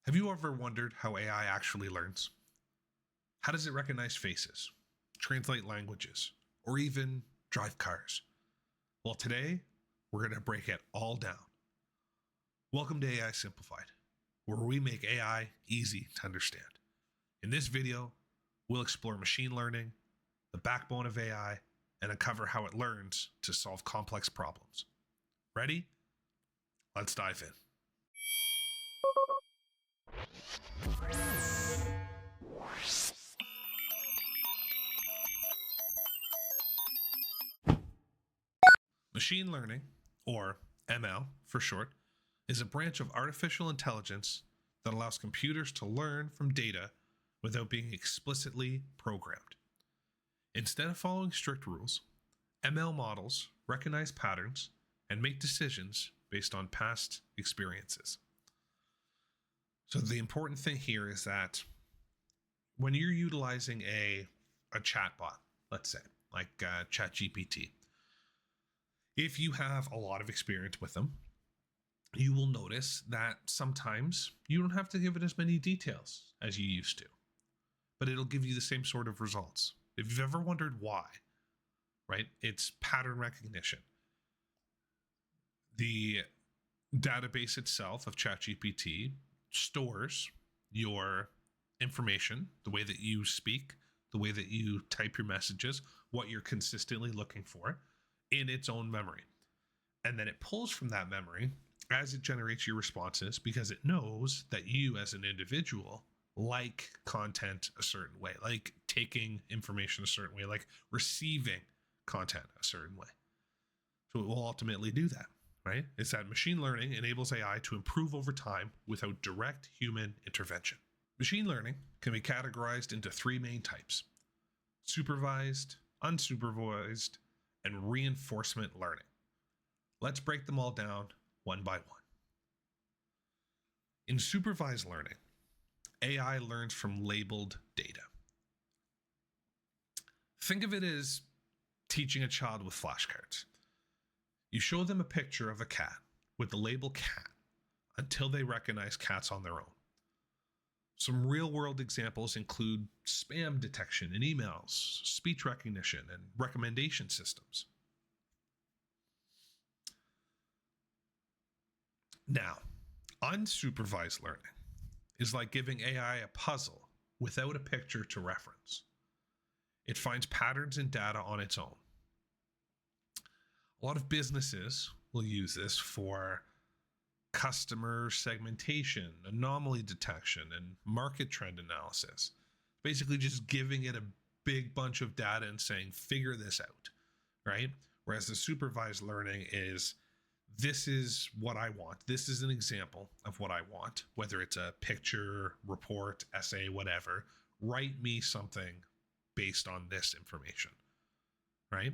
Have you ever wondered how AI actually learns? How does it recognize faces, translate languages, or even drive cars? Well, today we're going to break it all down. Welcome to AI Simplified, where we make AI easy to understand. In this video, we'll explore machine learning, the backbone of AI, and uncover how it learns to solve complex problems. Ready? Let's dive in. Machine learning, or ML for short, is a branch of artificial intelligence that allows computers to learn from data without being explicitly programmed. Instead of following strict rules, ML models recognize patterns and make decisions based on past experiences. So the important thing here is that when you're utilizing a chatbot, let's say, like ChatGPT, if you have a lot of experience with them, you will notice that sometimes you don't have to give it as many details as you used to, but it'll give you the same sort of results. If you've ever wondered why, right? It's pattern recognition. The database itself of ChatGPT stores your information, the way that you speak, the way that you type your messages, what you're consistently looking for, in its own memory. And then it pulls from that memory as it generates your responses because it knows that you as an individual like content a certain way, like taking information a certain way, like receiving content a certain way. So it will ultimately do that, right? It's that machine learning enables AI to improve over time without direct human intervention. Machine learning can be categorized into three main types: supervised, unsupervised, and reinforcement learning. Let's break them all down one by one. In supervised learning, AI learns from labeled data. Think of it as teaching a child with flashcards. You show them a picture of a cat with the label cat until they recognize cats on their own. Some real-world examples include spam detection in emails, speech recognition, and recommendation systems. Now, unsupervised learning is like giving AI a puzzle without a picture to reference. It finds patterns in data on its own. A lot of businesses will use this for customer segmentation, anomaly detection, and market trend analysis. Basically just giving it a big bunch of data and saying, figure this out, right? Whereas the supervised learning is, this is what I want. This is an example of what I want, whether it's a picture, report, essay, whatever. Write me something based on this information, right?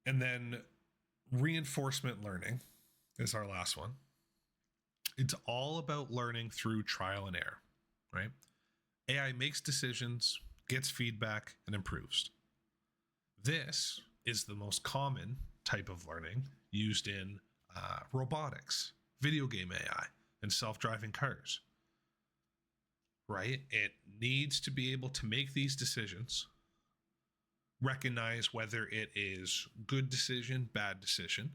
And then reinforcement learning is our last one. It's all about learning through trial and error, right? AI makes decisions, gets feedback, and improves. This is the most common type of learning used in robotics, video game AI, and self-driving cars, right? It needs to be able to make these decisions, recognize whether it is good decision, bad decision,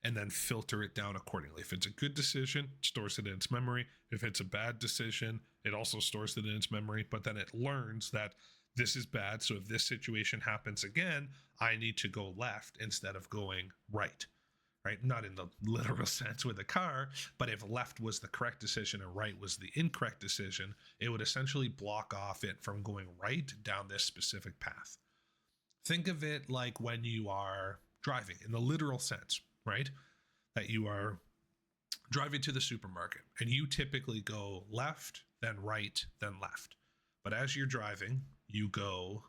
and then filter it down accordingly. If it's a good decision, it stores it in its memory. If it's a bad decision, it also stores it in its memory, but then it learns that this is bad. So if this situation happens again, I need to go left instead of going right, right? Not in the literal sense with a car, but if left was the correct decision and right was the incorrect decision, it would essentially block off it from going right down this specific path. Think of it like when you are driving in the literal sense, right? That you are driving to the supermarket and you typically go left, then right, then left. But as you're driving, you go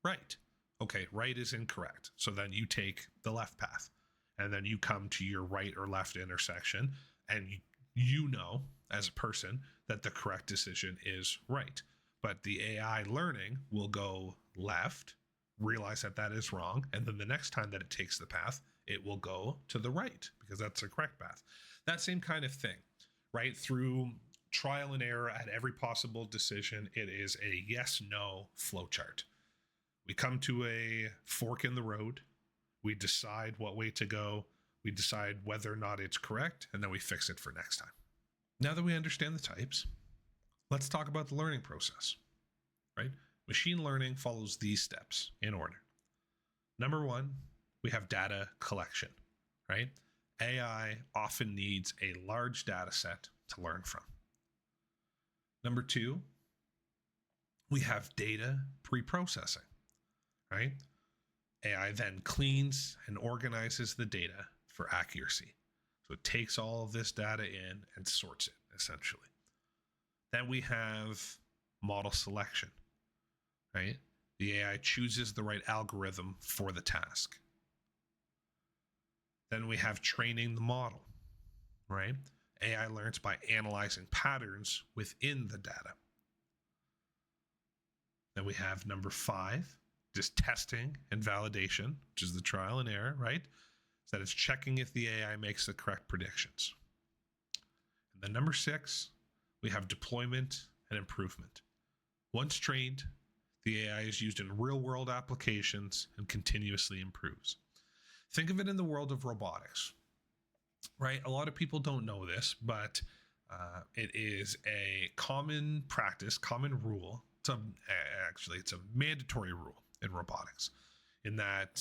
right. Okay, right is incorrect. So then you take the left path and then you come to your right or left intersection and you know as a person that the correct decision is right. But the AI learning will go left, realize that that is wrong. And then the next time that it takes the path, it will go to the right because that's the correct path. That same kind of thing, right? Through trial and error at every possible decision, it is a yes no flowchart. We come to a fork in the road. We decide what way to go. We decide whether or not it's correct, and then we fix it for next time. Now that we understand the types, let's talk about the learning process, right? Machine learning follows these steps in order. Number one, we have data collection, right? AI often needs a large data set to learn from. Number two, we have data pre-processing, right? AI then cleans and organizes the data for accuracy. So it takes all of this data in and sorts it, essentially. Then we have model selection, right? The AI chooses the right algorithm for the task. Then we have training the model, right? AI learns by analyzing patterns within the data. Then we have number 5, just testing and validation, which is the trial and error, right? So that it's checking if the AI makes the correct predictions. And then number 6, we have deployment and improvement. Once trained, the AI is used in real-world applications and continuously improves. Think of it in the world of robotics, right? A lot of people don't know this, but it is a common practice, common rule. It's a mandatory rule in robotics, in that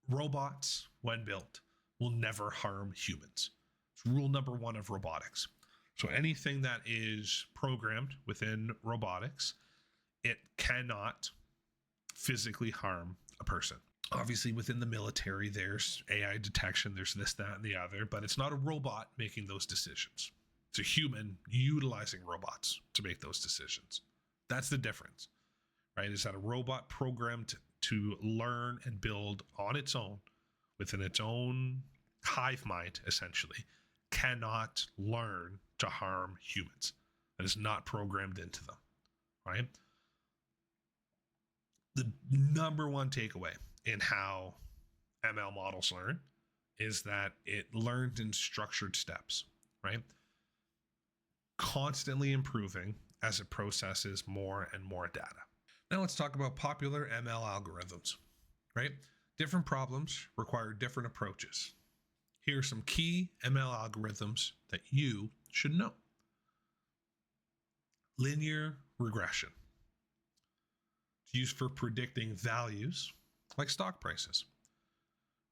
robots, when built, will never harm humans. It's rule number 1 of robotics. So anything that is programmed within robotics, it cannot physically harm a person. Obviously, within the military, there's AI detection, there's this, that, and the other, but it's not a robot making those decisions. It's a human utilizing robots to make those decisions. That's the difference, right? Is that a robot programmed to learn and build on its own, within its own hive mind, essentially, cannot learn to harm humans. That is not programmed into them, right? The number one takeaway in how ML models learn is that it learns in structured steps, right? Constantly improving as it processes more and more data. Now let's talk about popular ML algorithms, right? Different problems require different approaches. Here are some key ML algorithms that you should know. Linear regression. It's used for predicting values like stock prices,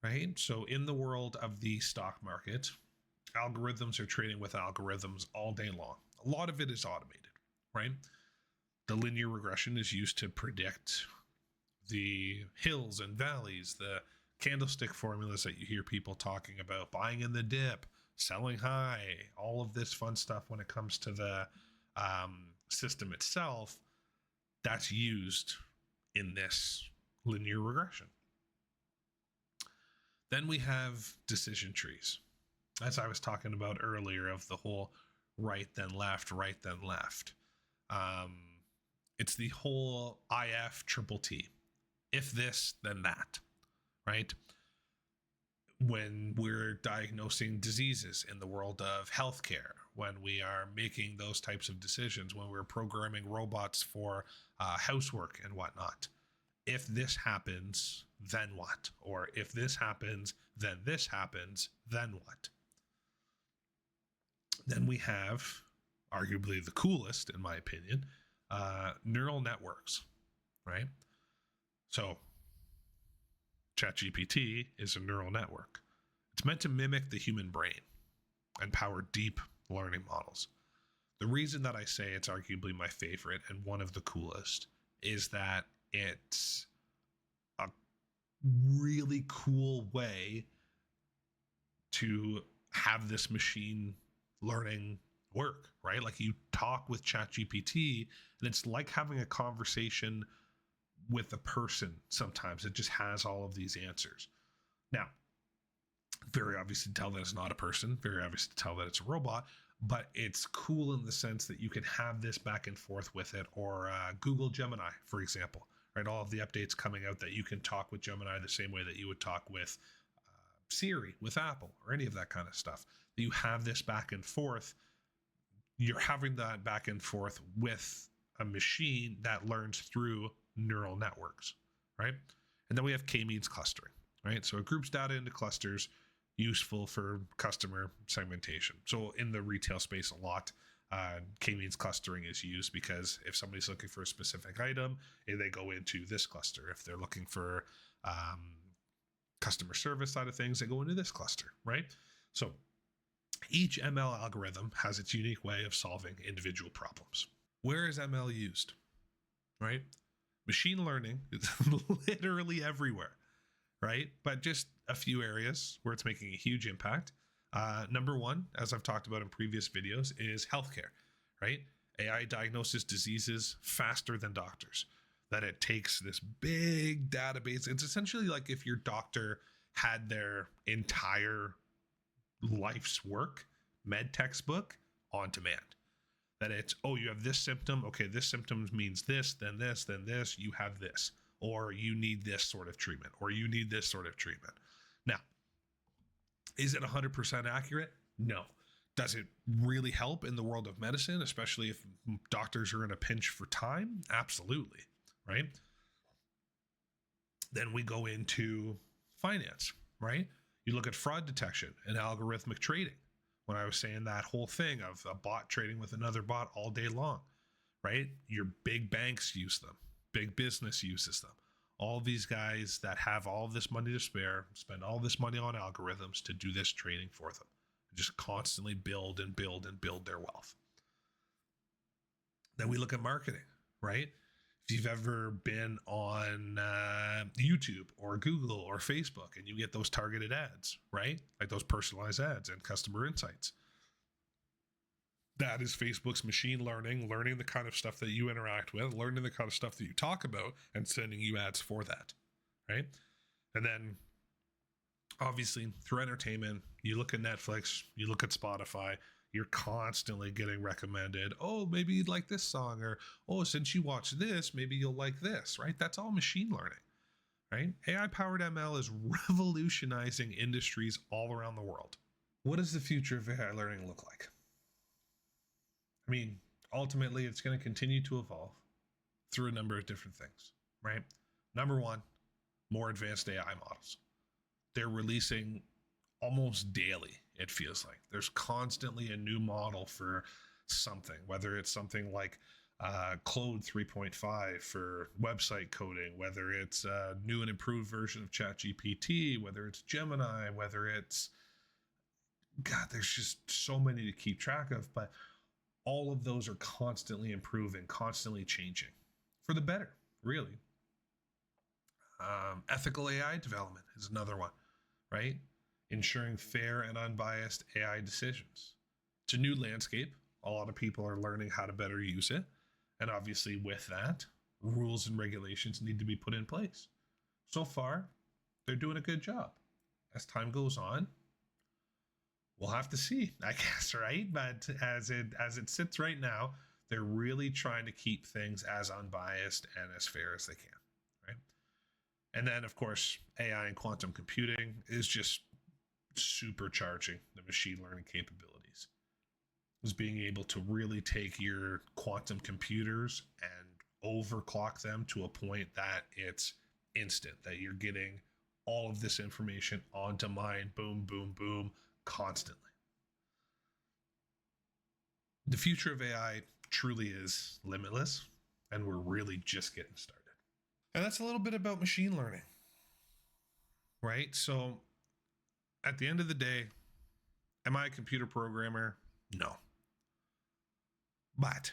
right? So in the world of the stock market, algorithms are trading with algorithms all day long. A lot of it is automated, right? The linear regression is used to predict the hills and valleys, the candlestick formulas that you hear people talking about, buying in the dip, selling high, all of this fun stuff when it comes to the system itself. That's used in this linear regression. Then we have decision trees, as I was talking about earlier, of the whole right then left, right then left. It's the whole IF triple T. If this, then that, right? When we're diagnosing diseases in the world of healthcare, when we are making those types of decisions, when we're programming robots for housework and whatnot. If this happens, then what? Or if this happens, then this happens, then what? Then we have, arguably the coolest, in my opinion, neural networks, right? So ChatGPT is a neural network. It's meant to mimic the human brain and power deep learning models. The reason that I say it's arguably my favorite and one of the coolest is that it's a really cool way to have this machine learning work, right? Like you talk with ChatGPT and it's like having a conversation with a person sometimes. It just has all of these answers. Now, very obvious to tell that it's not a person, very obvious to tell that it's a robot, but it's cool in the sense that you can have this back and forth with it, or Google Gemini, for example, right? All of the updates coming out that you can talk with Gemini the same way that you would talk with Siri, with Apple, or any of that kind of stuff. You have this back and forth. You're having that back and forth with a machine that learns through neural networks, right? And then we have k-means clustering, right? So it groups data into clusters, useful for customer segmentation. So in the retail space a lot, k-means clustering is used because if somebody's looking for a specific item, they go into this cluster. If they're looking for customer service side of things, they go into this cluster, right? So each ML algorithm has its unique way of solving individual problems. Where is ML used, right? Machine learning is literally everywhere, right? But just a few areas where it's making a huge impact. Number one, as I've talked about in previous videos, is healthcare, right? AI diagnoses diseases faster than doctors. That it takes this big database. It's essentially like if your doctor had their entire life's work, med textbook, on demand. That it's, oh, you have this symptom. Okay, this symptom means this, then this, then this. You have this. Or you need this sort of treatment. Or you need this sort of treatment. Now, is it 100% accurate? No. Does it really help in the world of medicine, especially if doctors are in a pinch for time? Absolutely, right? Then we go into finance, right? You look at fraud detection and algorithmic trading. When I was saying that whole thing of a bot trading with another bot all day long, right? Your big banks use them. Big business uses them. All these guys that have all this money to spare spend all this money on algorithms to do this trading for them. Just constantly build and build and build their wealth. Then we look at marketing, right? If you've ever been on YouTube or Google or Facebook and you get those targeted ads, right? Like those personalized ads and customer insights. That is Facebook's machine learning the kind of stuff that you interact with, learning the kind of stuff that you talk about, and sending you ads for that, right? And then obviously through entertainment, you look at Netflix, you look at Spotify, you're constantly getting recommended, oh, maybe you'd like this song, or, oh, since you watch this, maybe you'll like this, right? That's all machine learning, right? AI-powered ML is revolutionizing industries all around the world. What does the future of AI learning look like? I mean, ultimately, it's going to continue to evolve through a number of different things, right? Number one, more advanced AI models. They're releasing almost daily, it feels like. There's constantly a new model for something, whether it's something like Claude 3.5 for website coding, whether it's a new and improved version of ChatGPT, whether it's Gemini, whether it's, God, there's just so many to keep track of, but all of those are constantly improving, constantly changing for the better, really. Ethical AI development is another one, right? Ensuring fair and unbiased AI decisions. It's a new landscape. A lot of people are learning how to better use it. And obviously with that, rules and regulations need to be put in place. So far, they're doing a good job. As time goes on, we'll have to see, I guess, right? But as it sits right now, they're really trying to keep things as unbiased and as fair as they can, right? And then, of course, AI and quantum computing is just supercharging the machine learning capabilities. Is being able to really take your quantum computers and overclock them to a point that it's instant, that you're getting all of this information on demand, boom, boom, boom, constantly. The future of AI truly is limitless, and we're really just getting started. And that's a little bit about machine learning, right? So at the end of the day, am I a computer programmer? No. But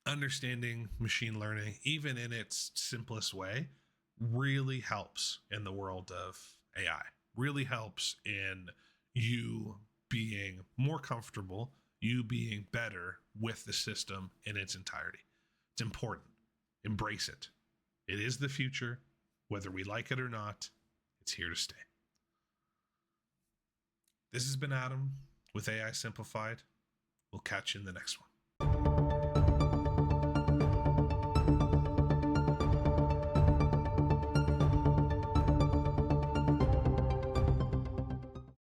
understanding machine learning, even in its simplest way, really helps in the world of AI. Really helps in you being more comfortable, you being better with the system in its entirety. It's important. Embrace it. It is the future. Whether we like it or not, it's here to stay. This has been Adam with AI Simplified. We'll catch you in the next one.